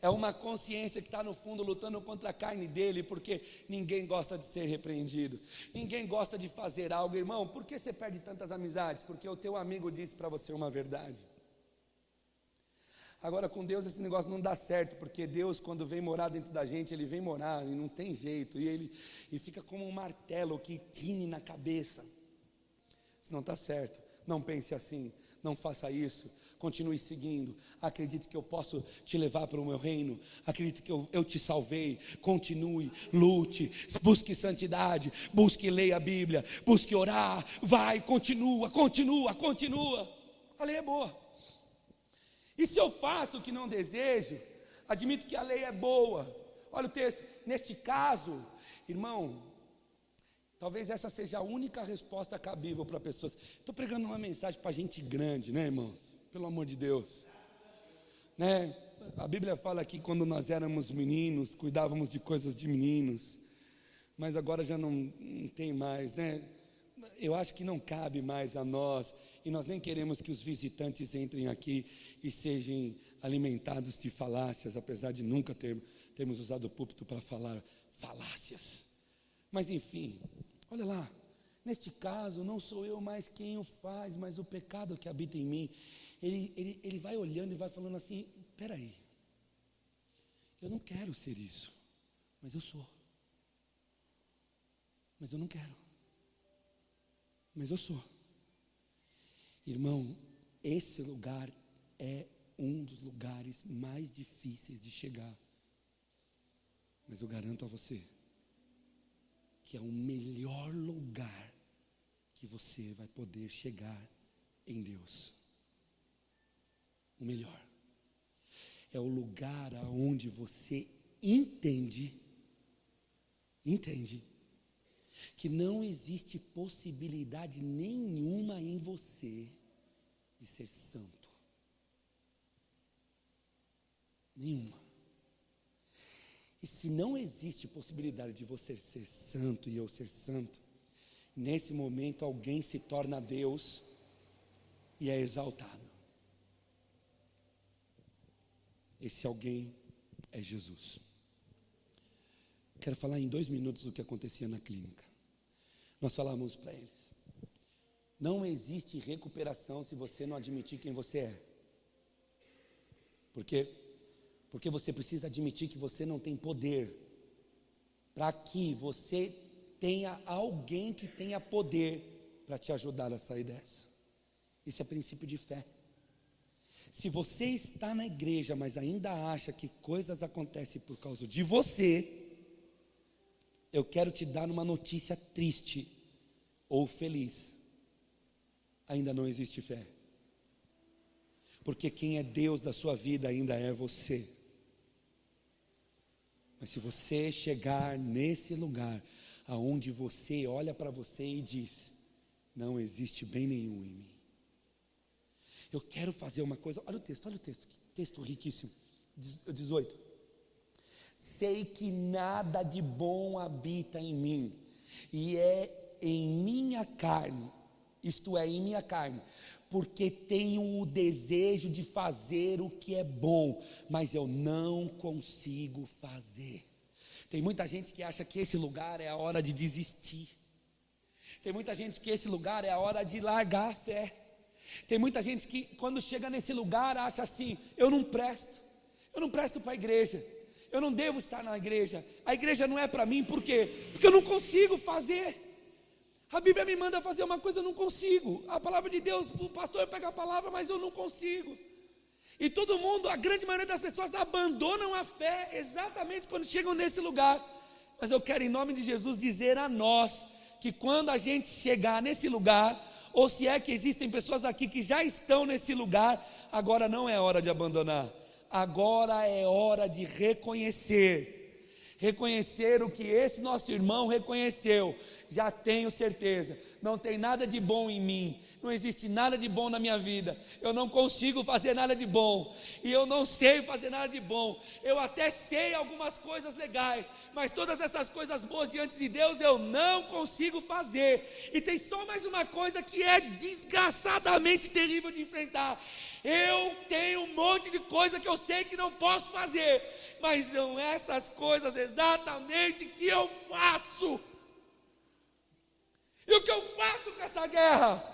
É uma consciência que está no fundo lutando contra a carne dele, porque ninguém gosta de ser repreendido, ninguém gosta de fazer algo. Irmão, por que você perde tantas amizades? Porque o teu amigo disse para você uma verdade. Agora com Deus esse negócio não dá certo, porque Deus, quando vem morar dentro da gente, Ele vem morar e não tem jeito, e fica como um martelo que tine na cabeça. Isso não está certo, não pense assim, não faça isso, continue seguindo, acredite que eu posso te levar para o meu reino, acredite que eu te salvei, continue, lute, busque santidade, busque ler a Bíblia, busque orar, vai, continua, a lei é boa. E se eu faço o que não desejo, admito que a lei é boa. Olha o texto, neste caso, irmão, talvez essa seja a única resposta cabível para pessoas. Estou pregando uma mensagem para gente grande, né, irmãos? Pelo amor de Deus, né? A Bíblia fala que quando nós éramos meninos, cuidávamos de coisas de meninos, mas agora já não tem mais, né? Eu acho que não cabe mais a nós, e nós nem queremos que os visitantes entrem aqui e sejam alimentados de falácias, apesar de nunca termos usado o púlpito para falar falácias. Mas enfim, olha lá, neste caso não sou eu mais quem o faz, mas o pecado que habita em mim. Ele vai olhando e vai falando assim, peraí, eu não quero ser isso, mas eu sou, mas eu não quero, mas eu sou. Irmão, esse lugar é um dos lugares mais difíceis de chegar, mas eu garanto a você que é o melhor lugar que você vai poder chegar em Deus. O melhor é o lugar aonde você entende que não existe possibilidade nenhuma em você de ser santo. Nenhuma. E se não existe possibilidade de você ser santo e eu ser santo, nesse momento alguém se torna Deus e é exaltado. Esse alguém é Jesus. Quero falar em 2 minutos do que acontecia na clínica. Nós falamos para eles, não existe recuperação se você não admitir quem você é. Por quê? Porque você precisa admitir que você não tem poder, para que você tenha alguém que tenha poder para te ajudar a sair dessa. Isso é princípio de fé. Se você está na igreja, mas ainda acha que coisas acontecem por causa de você, eu quero te dar uma notícia triste ou feliz. Ainda não existe fé. Porque quem é Deus da sua vida ainda é você. Mas se você chegar nesse lugar aonde você olha para você e diz, não existe bem nenhum em mim. Eu quero fazer uma coisa, olha o texto, que texto riquíssimo, 18. Sei que nada de bom habita em mim, e é em minha carne, isto é, em minha carne, porque tenho o desejo de fazer o que é bom, mas eu não consigo fazer. Tem muita gente que acha que esse lugar é a hora de desistir. Tem muita gente que esse lugar é a hora de largar a fé. Tem muita gente que quando chega nesse lugar acha assim, eu não presto para a igreja, eu não devo estar na igreja, a igreja não é para mim, por quê? Porque eu não consigo fazer. A Bíblia me manda fazer uma coisa, eu não consigo. A palavra de Deus, o pastor pega a palavra, mas eu não consigo. E todo mundo, a grande maioria das pessoas abandonam a fé exatamente quando chegam nesse lugar. Mas eu quero em nome de Jesus dizer a nós, que quando a gente chegar nesse lugar, ou se é que existem pessoas aqui que já estão nesse lugar, agora não é hora de abandonar, agora é hora de reconhecer o que esse nosso irmão reconheceu. Já tenho certeza, não tem nada de bom em mim, não existe nada de bom na minha vida, eu não consigo fazer nada de bom, e eu não sei fazer nada de bom, eu até sei algumas coisas legais, mas todas essas coisas boas diante de Deus eu não consigo fazer. E tem só mais uma coisa que é desgraçadamente terrível de enfrentar: eu tenho um monte de coisa que eu sei que não posso fazer, mas são essas coisas exatamente que eu faço. E o que eu faço com essa guerra?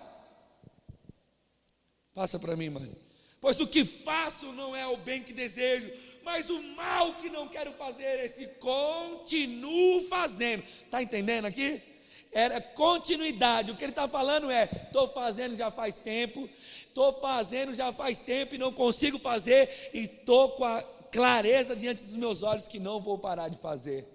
Passa para mim, mãe. Pois o que faço não é o bem que desejo, mas o mal que não quero fazer, esse continuo fazendo. Está entendendo aqui? Era continuidade. O que ele está falando é: estou fazendo já faz tempo, e não consigo fazer, e estou com a clareza diante dos meus olhos que não vou parar de fazer.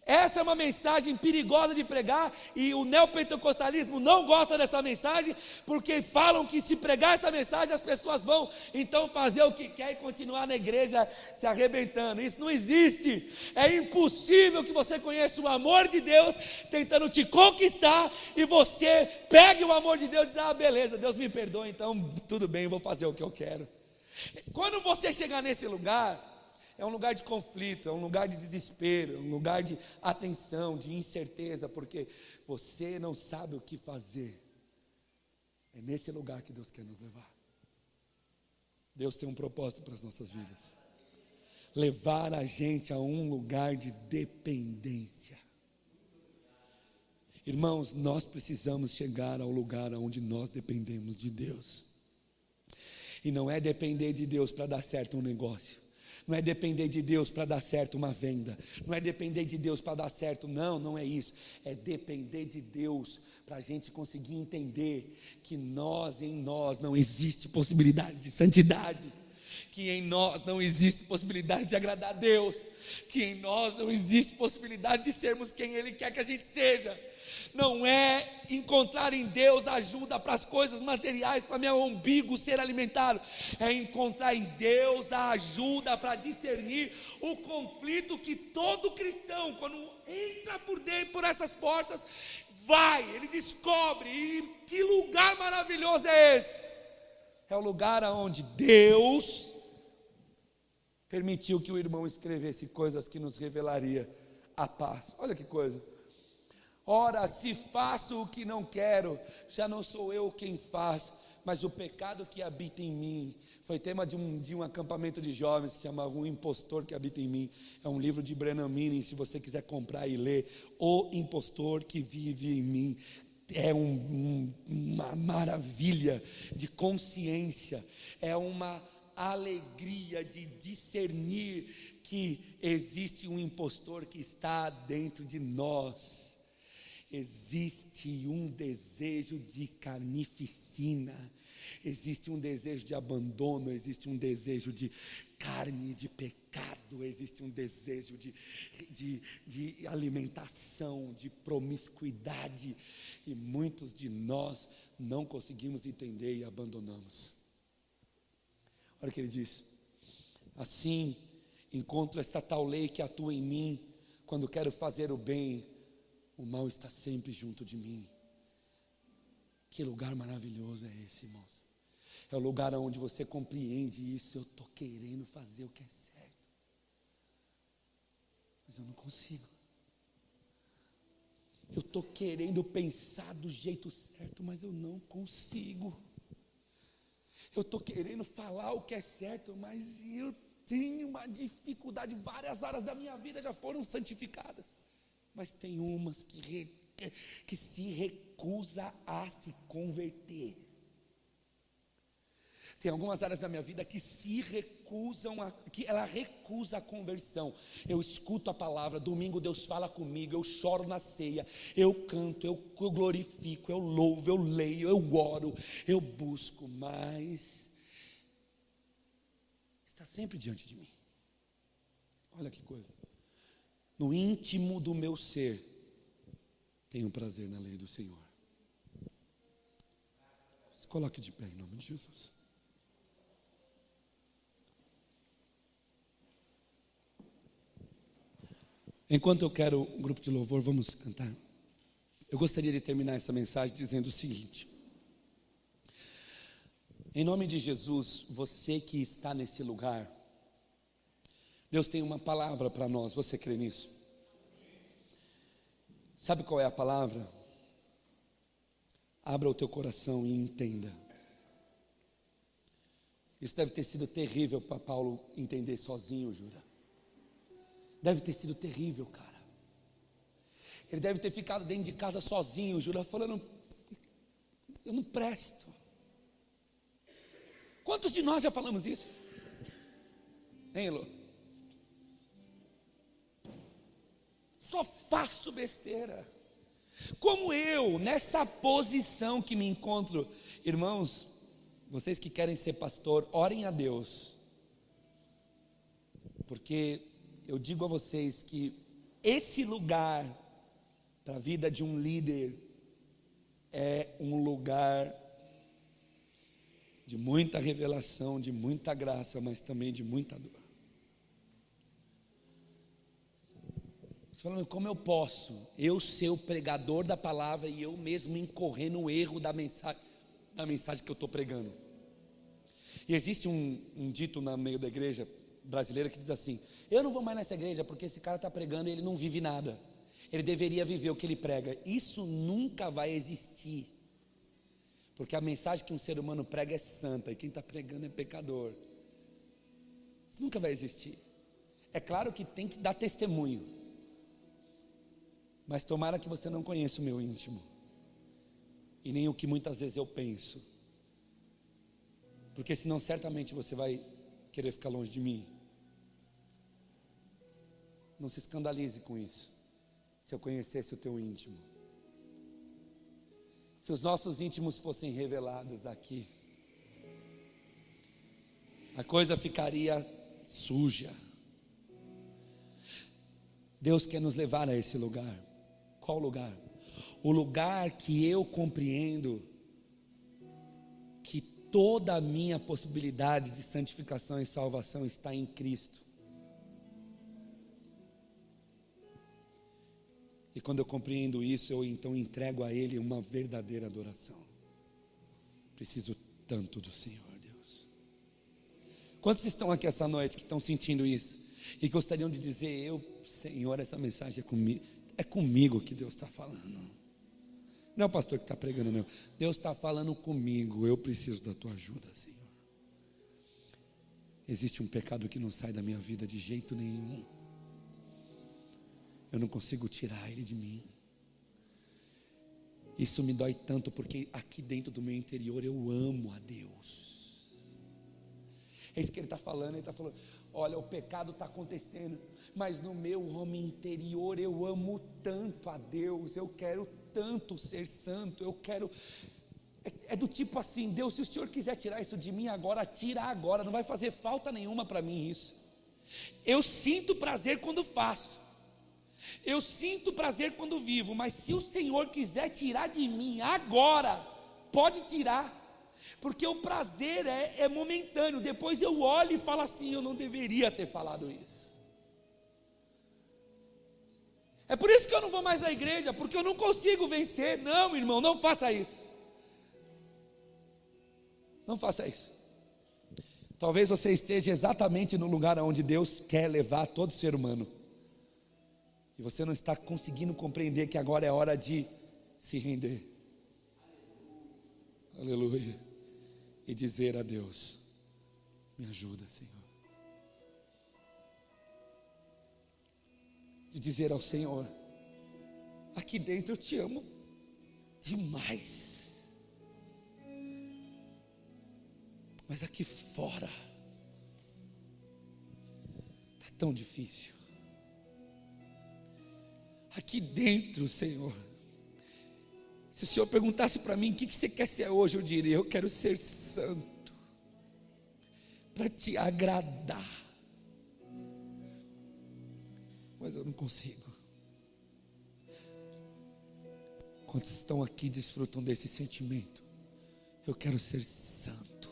Essa é uma mensagem perigosa de pregar, e o neopentecostalismo não gosta dessa mensagem, porque falam que se pregar essa mensagem as pessoas vão então fazer o que quer e continuar na igreja se arrebentando. Isso não existe. É impossível que você conheça o amor de Deus tentando te conquistar, e você pegue o amor de Deus e diz: ah, beleza, Deus me perdoa, então tudo bem, vou fazer o que eu quero. Quando você chegar nesse lugar, é um lugar de conflito, é um lugar de desespero, é um lugar de atenção, de incerteza, porque você não sabe o que fazer. É nesse lugar que Deus quer nos levar. Deus tem um propósito para as nossas vidas: levar a gente a um lugar de dependência. Irmãos, nós precisamos chegar ao lugar onde nós dependemos de Deus. E não é depender de Deus para dar certo um negócio, não é depender de Deus para dar certo uma venda, não é depender de Deus para dar certo, não é isso. É depender de Deus para a gente conseguir entender que em nós não existe possibilidade de santidade, que em nós não existe possibilidade de agradar a Deus, que em nós não existe possibilidade de sermos quem Ele quer que a gente seja. Não é encontrar em Deus ajuda para as coisas materiais, para meu umbigo ser alimentado. É encontrar em Deus a ajuda para discernir o conflito que todo cristão, quando entra por dentro, por essas portas, ele descobre. E que lugar maravilhoso é esse? É o lugar onde Deus permitiu que o irmão escrevesse coisas que nos revelaria a paz. Olha que coisa. Ora, se faço o que não quero, já não sou eu quem faz, mas o pecado que habita em mim. Foi tema de um acampamento de jovens que chamava O Impostor que Habita em Mim. É um livro de Brennan Manning, se você quiser comprar e ler. O Impostor que Vive em Mim. É uma maravilha de consciência, é uma alegria de discernir que existe um impostor que está dentro de nós. Existe um desejo de carnificina, existe um desejo de abandono, existe um desejo de carne, de pecado, existe um desejo de alimentação, de promiscuidade, e muitos de nós não conseguimos entender e abandonamos. Olha o que ele diz: assim encontro esta tal lei que atua em mim, quando quero fazer o bem, o mal está sempre junto de mim. Que lugar maravilhoso é esse, irmãos? É o lugar onde você compreende isso. Eu estou querendo fazer o que é certo, mas eu não consigo. Eu estou querendo pensar do jeito certo, mas eu não consigo. Eu estou querendo falar o que é certo, mas eu tenho uma dificuldade. Várias áreas da minha vida já foram santificadas, mas tem umas que se recusa a se converter. Tem algumas áreas da minha vida que que ela recusa a conversão. Eu escuto a palavra, domingo Deus fala comigo, eu choro na ceia, eu canto, eu glorifico, eu louvo, eu leio, eu oro, eu busco, mas está sempre diante de mim. Olha que coisa. No íntimo do meu ser, tenho prazer na lei do Senhor. Se coloque de pé em nome de Jesus. Enquanto eu quero um grupo de louvor, vamos cantar. Eu gostaria de terminar essa mensagem dizendo o seguinte: Em nome de Jesus, você que está nesse lugar, Deus tem uma palavra para nós, você crê nisso? Sabe qual é a palavra? Abra o teu coração e entenda. Isso deve ter sido terrível para Paulo entender sozinho, Jura. Deve ter sido terrível, cara. Ele deve ter ficado dentro de casa sozinho, Jura, falando: eu não presto. Quantos de nós já falamos isso? Hein, Elô? Só faço besteira. Como eu, nessa posição que me encontro, irmãos, vocês que querem ser pastor, orem a Deus, porque eu digo a vocês que esse lugar para a vida de um líder é um lugar de muita revelação, de muita graça, mas também de muita dor. Você falando, como eu posso, eu ser o pregador da palavra e eu mesmo incorrer no erro da mensagem que eu estou pregando? E existe um dito no meio da igreja brasileira que diz assim: eu não vou mais nessa igreja porque esse cara está pregando e ele não vive nada, ele deveria viver o que ele prega. Isso nunca vai existir, porque a mensagem que um ser humano prega é santa e quem está pregando é pecador. Isso nunca vai existir. É claro que tem que dar testemunho, mas tomara que você não conheça o meu íntimo e nem o que muitas vezes eu penso, porque senão certamente você vai querer ficar longe de mim. Não se escandalize com isso. Se eu conhecesse o teu íntimo, se os nossos íntimos fossem revelados aqui, a coisa ficaria suja. Deus quer nos levar a esse lugar. Qual lugar? O lugar que eu compreendo que toda a minha possibilidade de santificação e salvação está em Cristo. E quando eu compreendo isso, eu então entrego a Ele uma verdadeira adoração. Preciso tanto do Senhor, Deus. Quantos estão aqui essa noite que estão sentindo isso e gostariam de dizer: Senhor, essa mensagem é comigo que Deus está falando. Não é o pastor que está pregando, não. Deus está falando comigo, eu preciso da tua ajuda, Senhor. Existe um pecado que não sai da minha vida de jeito nenhum. Eu não consigo tirar ele de mim. Isso me dói tanto, porque aqui dentro do meu interior eu amo a Deus. É isso que ele está falando. Ele está falando: olha, o pecado está acontecendo, mas no meu homem interior eu amo tanto a Deus. Eu quero tanto ser santo. Eu quero. É do tipo assim: Deus, se o Senhor quiser tirar isso de mim agora, tira agora. Não vai fazer falta nenhuma para mim isso. Eu sinto prazer quando faço. Eu sinto prazer quando vivo, mas se o Senhor quiser tirar de mim agora, pode tirar, porque o prazer é momentâneo. Depois eu olho e falo assim: eu não deveria ter falado isso. É por isso que eu não vou mais à igreja, porque eu não consigo vencer. Não, irmão, não faça isso. Não faça isso. Talvez você esteja exatamente no lugar onde Deus quer levar todo ser humano, e você não está conseguindo compreender que agora é hora de se render. Aleluia. E dizer a Deus: me ajuda, Senhor. De dizer ao Senhor: aqui dentro eu te amo demais, mas aqui fora está tão difícil. Aqui dentro, Senhor, se o Senhor perguntasse para mim: o que você quer ser hoje? Eu diria: eu quero ser santo, para te agradar, mas eu não consigo. Quantos estão aqui desfrutam desse sentimento? Eu quero ser santo,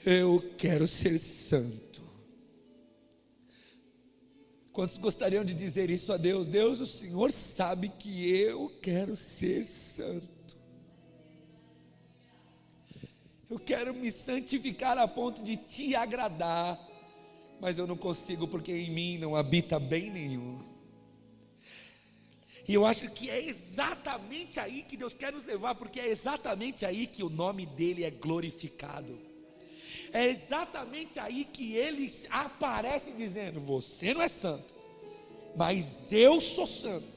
eu quero ser santo. Quantos gostariam de dizer isso a Deus? Deus, o Senhor sabe que eu quero ser santo, Eu quero me santificar a ponto de te agradar, mas eu não consigo porque em mim não habita bem nenhum. E eu acho que é exatamente aí que Deus quer nos levar, porque é exatamente aí que o nome dele é glorificado. É exatamente aí que ele aparece dizendo: você não é santo, mas eu sou santo,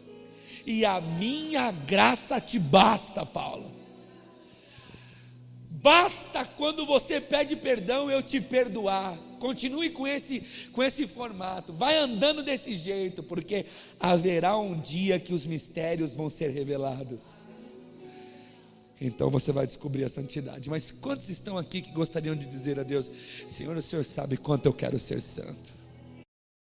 e a minha graça te basta, Paulo. Basta quando você pede perdão eu te perdoar. Continue com esse formato, vai andando desse jeito, porque haverá um dia que os mistérios vão ser revelados. Então você vai descobrir a santidade. Mas quantos estão aqui que gostariam de dizer a Deus: Senhor, o Senhor sabe quanto eu quero ser santo?